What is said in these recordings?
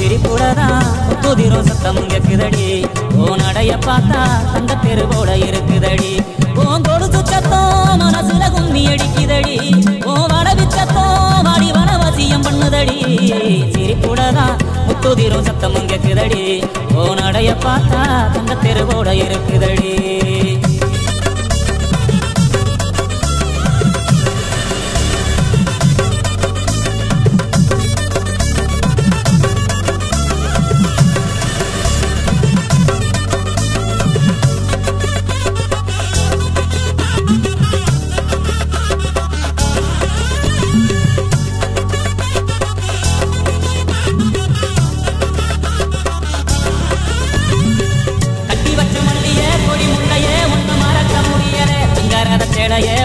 சிரிப்புடதான் முத்துதிரும் சத்தம் கேக்குதடி ஓ நடைய பார்த்தா தங்க தெருவோட இருக்குதடி ஓ கொடுத்து சத்தம் மனசுல கும்மி அடிக்குதடி ஓ வடவி சத்தம் வாடி வனவாசியம் பண்ணுதடி சிரிப்புடதான் முத்துதிரும் சத்தம் கேக்குதடி ஓ நடைய பார்த்தா தங்க தெருவோட இருக்குதடி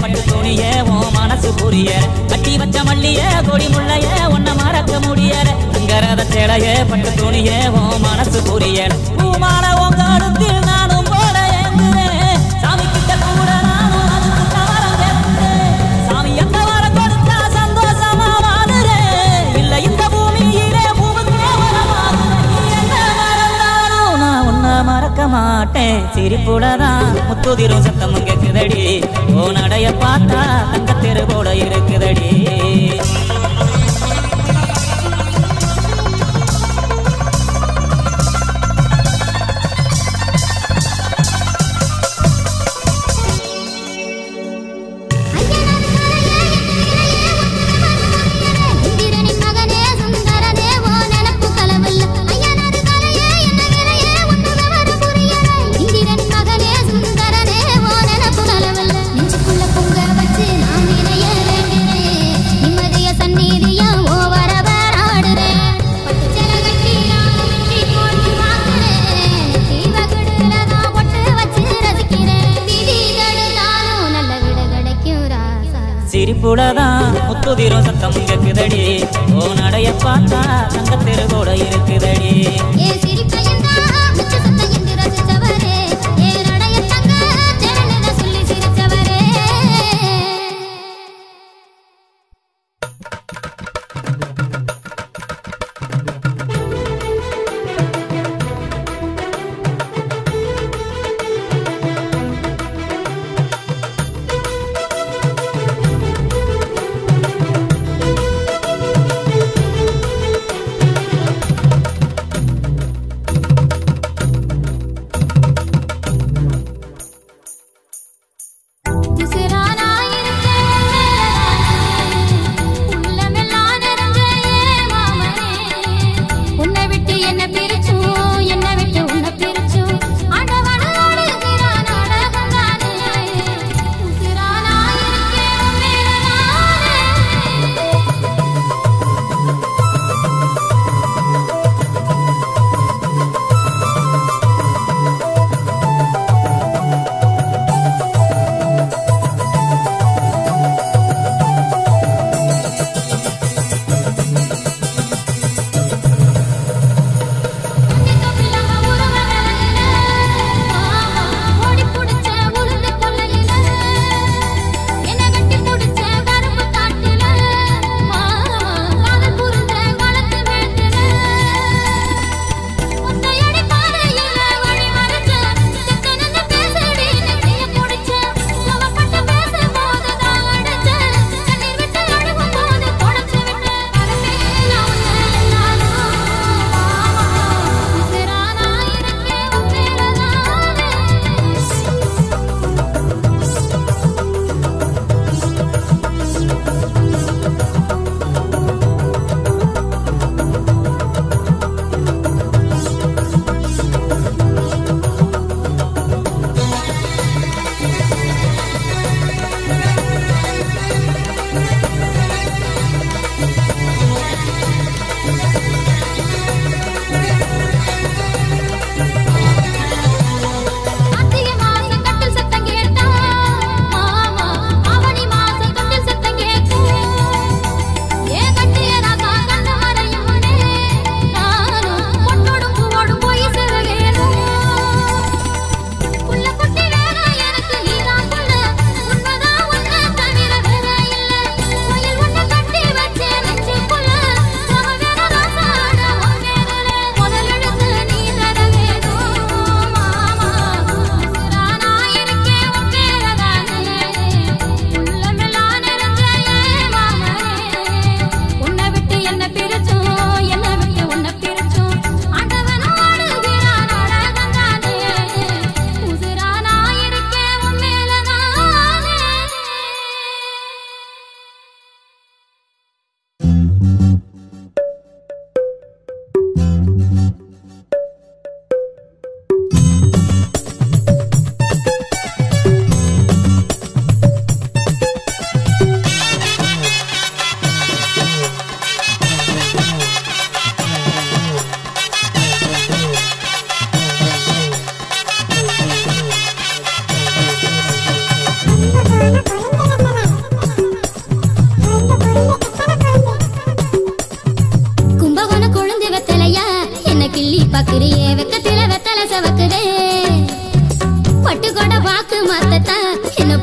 பட்டு துணியே ஓ மனசு புரிய கட்டி வச்ச மல்லியே கொடி முள்ளையே உன்னை மறக்க முடியல அங்கரத சேலையே பட்டு துணியே ஓ மனசு புரியல பூமான உங்க அடுத்தில் நானும் போல ஏங்குறேன் சாமி கிட்ட கூட நானும் அதுக்கு தவறம் கேட்கிறேன் சாமி எந்த வர கொடுத்தா சந்தோஷமா வாடுறேன் இல்ல இந்த பூமியிலே பூவுக்கு என்ன மறந்தாலும் நான் உன்னை மறக்க மாட்டேன் சிரிப்புடதான் முத்துதிரும் சத்தம் கேக்குதடி ஓ நடைய பார்த்தா தங்க தெருவோட இருக்குதடி சிரிப்புடதான் முத்துதிரும் சத்தம் கேக்குதடி ஓ நடைய பார்த்தா தங்க தெருவோட இருக்குதடி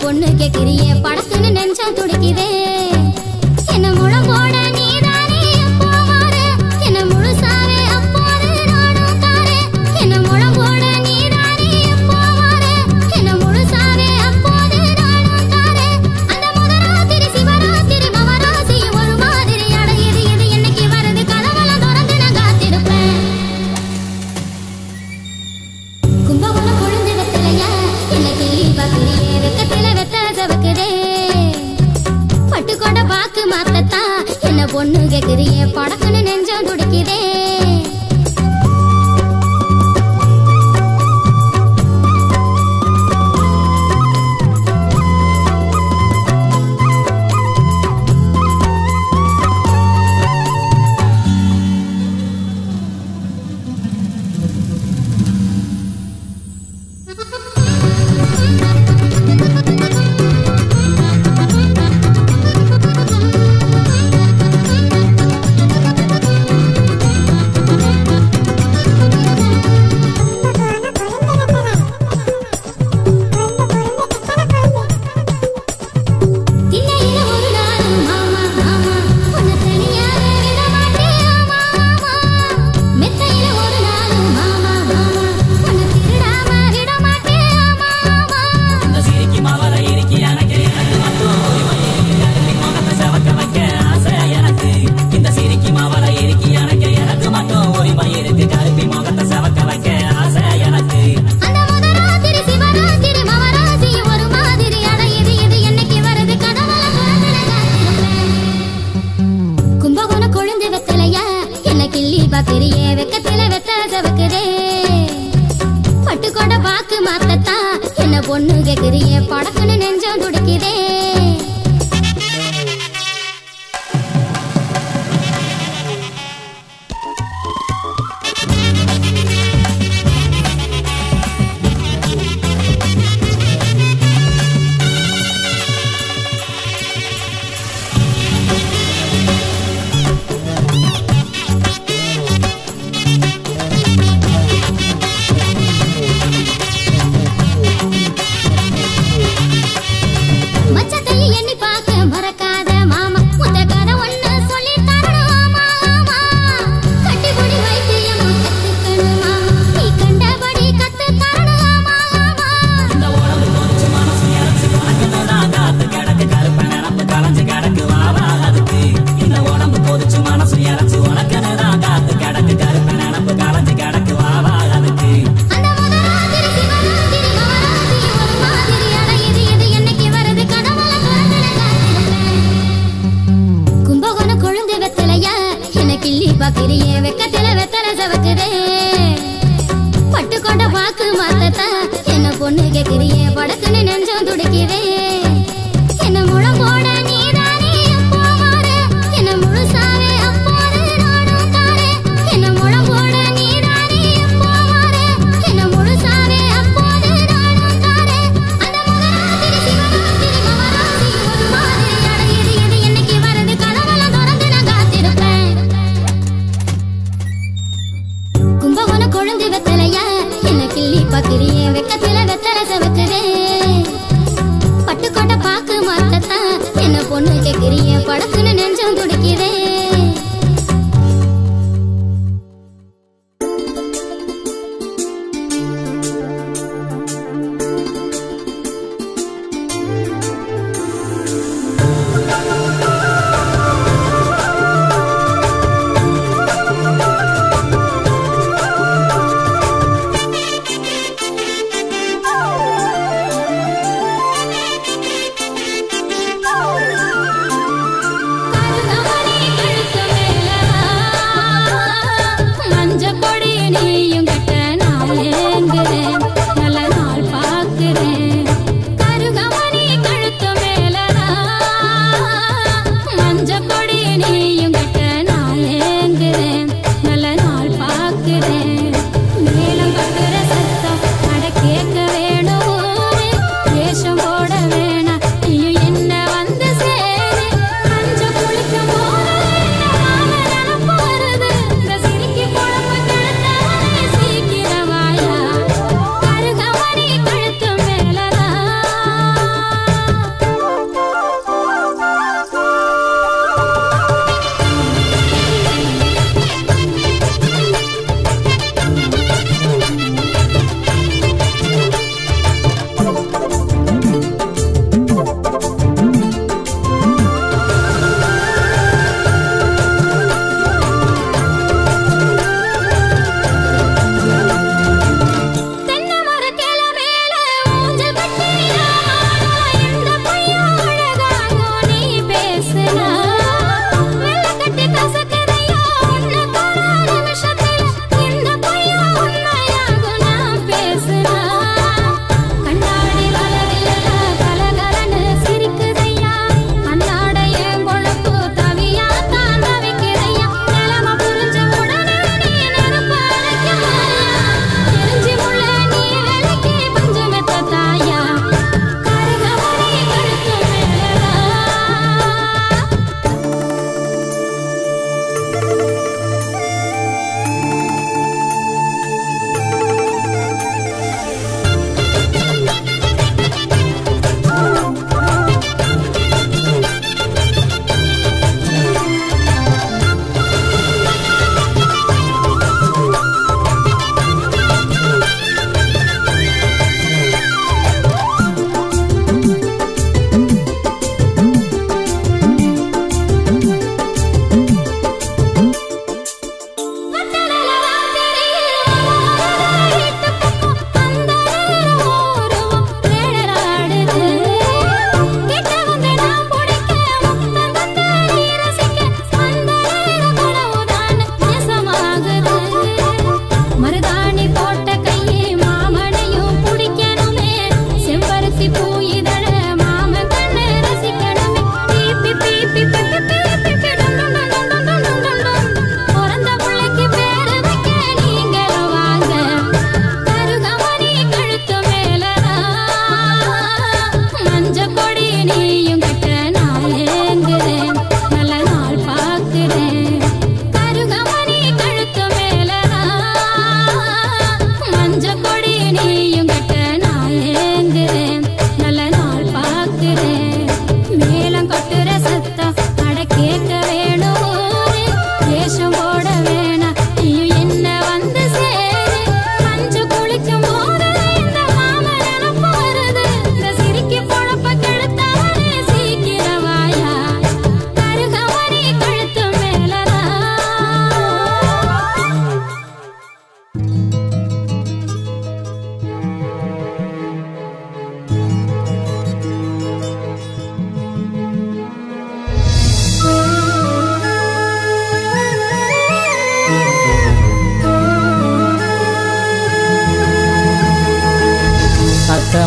பொண்ணு கேக்குறியே படக்குன்னு நெஞ்சம் துடிக்குதே என்ன முழம் போட நீதானே அப்போ மாறு என்ன முழுசாவே அப்போது நானும் தாரே என்ன முழம் போட நீதானே அப்போ மாறு என்ன முழுசாவே அப்போது நானும் தாரே அந்த முதராத்திரி சிவராத்திரி மவராசி ஒரு மாதிரி அழகிது இது என்னைக்கு வருது கதவெல்லாம் திறந்து நான் காத்திருப்பேன் கும்பகோணம் கொழுந்து வெத்தலையா என்ன கிள்ளி பாக்குறியே வெக்கத்தில வெத்த சவக்குதே பட்டுக்கோட பாக்கு மாத்தத்தா என்ன பொண்ணு கேக்குறியே படக்குன்னு நெஞ்சம் துடிக்குதே பட்டுக்கோட பாக்கு மாத்தத்தா என்ன பொண்ணு கேக்குறியே படக்குன்னு நெஞ்சம் துடிக்குதே பட்டுக்கோட பாக்கு மாத்தத்தா என்ன பொண்ணு கேக்குறியே படக்குன்னு நெஞ்சம் துடிக்குதே என்ன முழம் போட நீதானே அப்போ மாறு என்ன முழுசாவே அப்போது நானும் தாரே என்ன முழம் போட நீதானே அப்போ மாறு என்ன முழுசாவே அப்போது நானும் தாரே அந்த முதராத்திரி சிவராத்திரி மவராசி ஒரு மாதிரி அழகிது இது என்னைக்கு வருது கதவெல்லாம் திறந்து நான் காத்திருப்பேன் கும்பகோணம் கொழுந்து வெத்தலையா என்ன கிள்ளி பாக்குறியே வெக்கத்தில வெத்தல சவக்குதே பட்டுக்கோட்டை பாக்கு மாத்தத்தா என்ன பொண்ணு கேக்குறியே படக்குன்னு நெஞ்சம் துடிக்குதே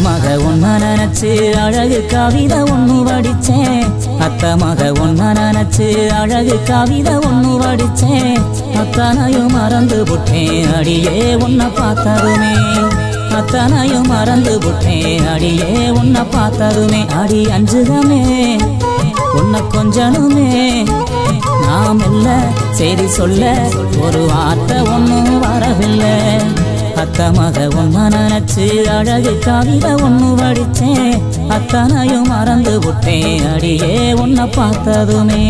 மக ஒன்ன நினைச்சு அழகு கவிதை ஒண்ணு வடிச்சேன் அத்த மக ஒன்ன நினைச்சு அழகு கவிதை ஒண்ணு வடிச்சேன் அத்தனையும் மறந்து விட்டேன் அடியே உன்னை பார்த்ததுமே அத்தனையும் மறந்து விட்டேன் அடியே உன்னை பார்த்ததுமே அடி அஞ்சுதமே உன்னை கொஞ்சனுமே நாம் இல்ல சரி சொல்ல ஒரு வார்த்தை ஒன்னும் வரவில்லை அத்த மக ஒன்ன நினைச்சு அழகு கவிதை ஒண்ணு வடிச்சேன் அத்தனையும் மறந்து விட்டேன் அடியே உன்னை பார்த்ததுமே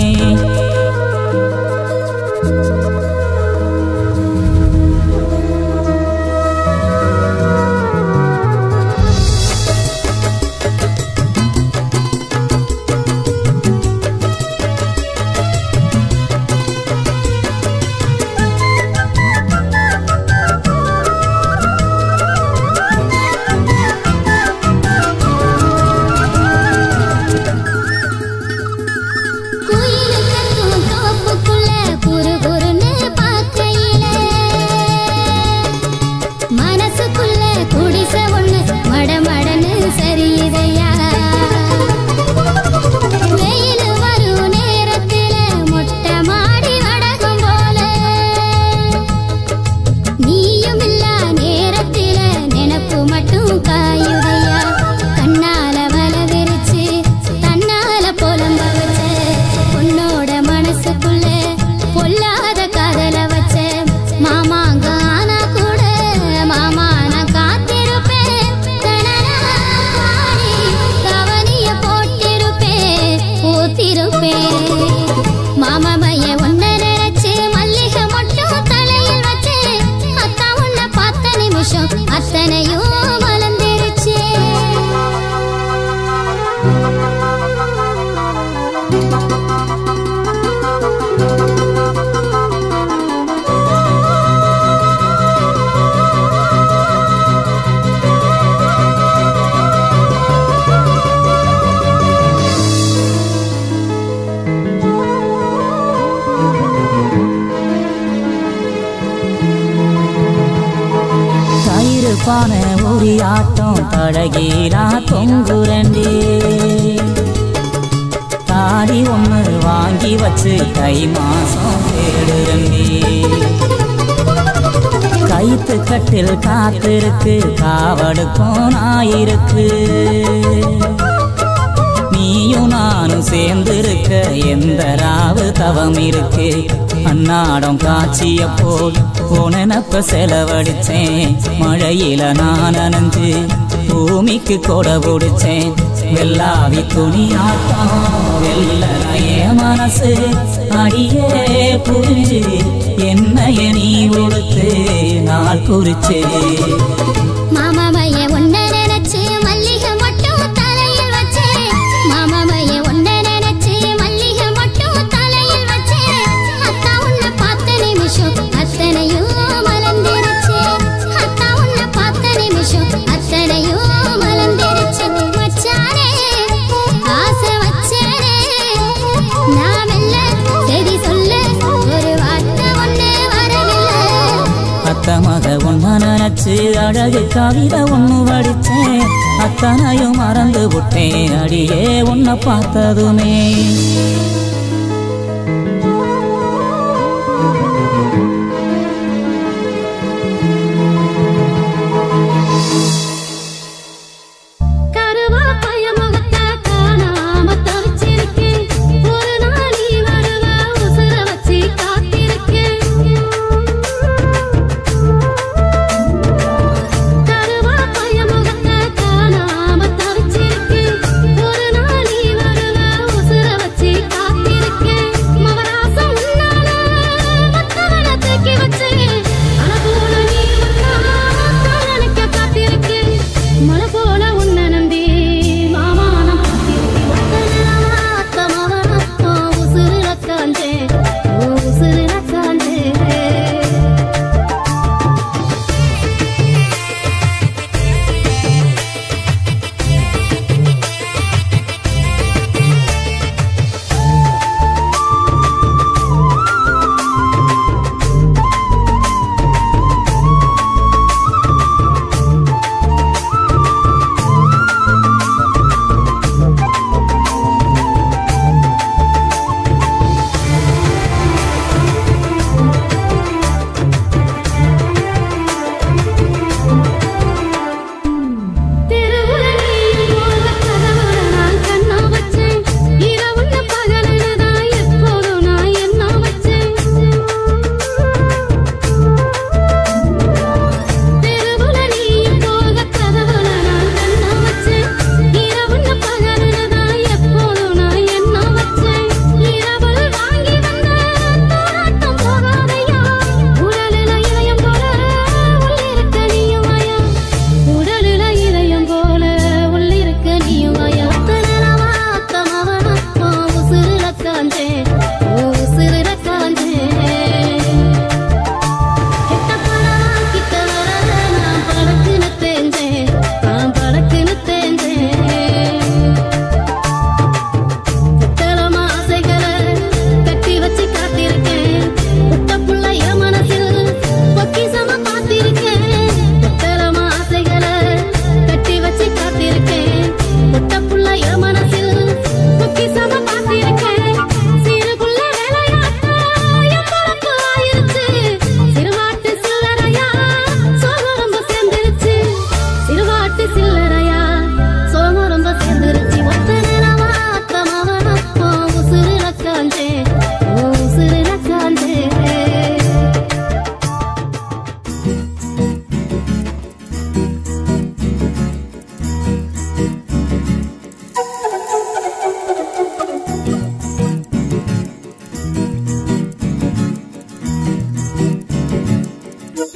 பானை ஒரு ஆட்டம் பழகீரா தொங்குரண்டி தாடி ஒன்று வாங்கி வச்சு தை மாசம் தேடுரண்டி கைத்து கட்டில் காத்திருக்கு காவடுக்கும் நாயிருக்கு நீயும் நானும் சேர்ந்திருக்க எந்த ராவு தவம் இருக்கு அன்னாடம் காட்சிய போல் போனப்ப செலவடிச்சேன் மழையில நான் நனைஞ்சு பூமிக்கு கொடை பிடிச்சேன் வெள்ளாவி துணியாட்டம் வெள்ளனைய மனசு அடியே புரிஞ்சு என்னைய நீ கொடுத்து நாள் குறிச்சு மாமாமைய ஒன்ன நினைச்சு மல்லிகை மட்டும் தலையில் வச்சே மாமாமைய ஒன்ன நினைச்சு மல்லிகை மட்டும் தலையில் வச்சே அத்தா உன்னை பார்த்த நிமிஷம் அத்தனையும் மலர்ந்திருச்சு அத்தா உன்னை பார்த்த நிமிஷம் அத்தனையும் மலர்ந்திருச்சு மச்சானே ஆசை வச்சேனே நாம் இல்ல சரி சொல்ல ஒரு வார்த்தை ஒண்ணு வரவில்லை அத்த மக ஒன்ன நினைச்சு அழகு கவிதை ஒண்ணு வடிச்சேன் அத்தனையும் மறந்து விட்டேன் அடியே உன்னை பார்த்ததுமே காத்திருக்கேன்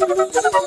Thank you.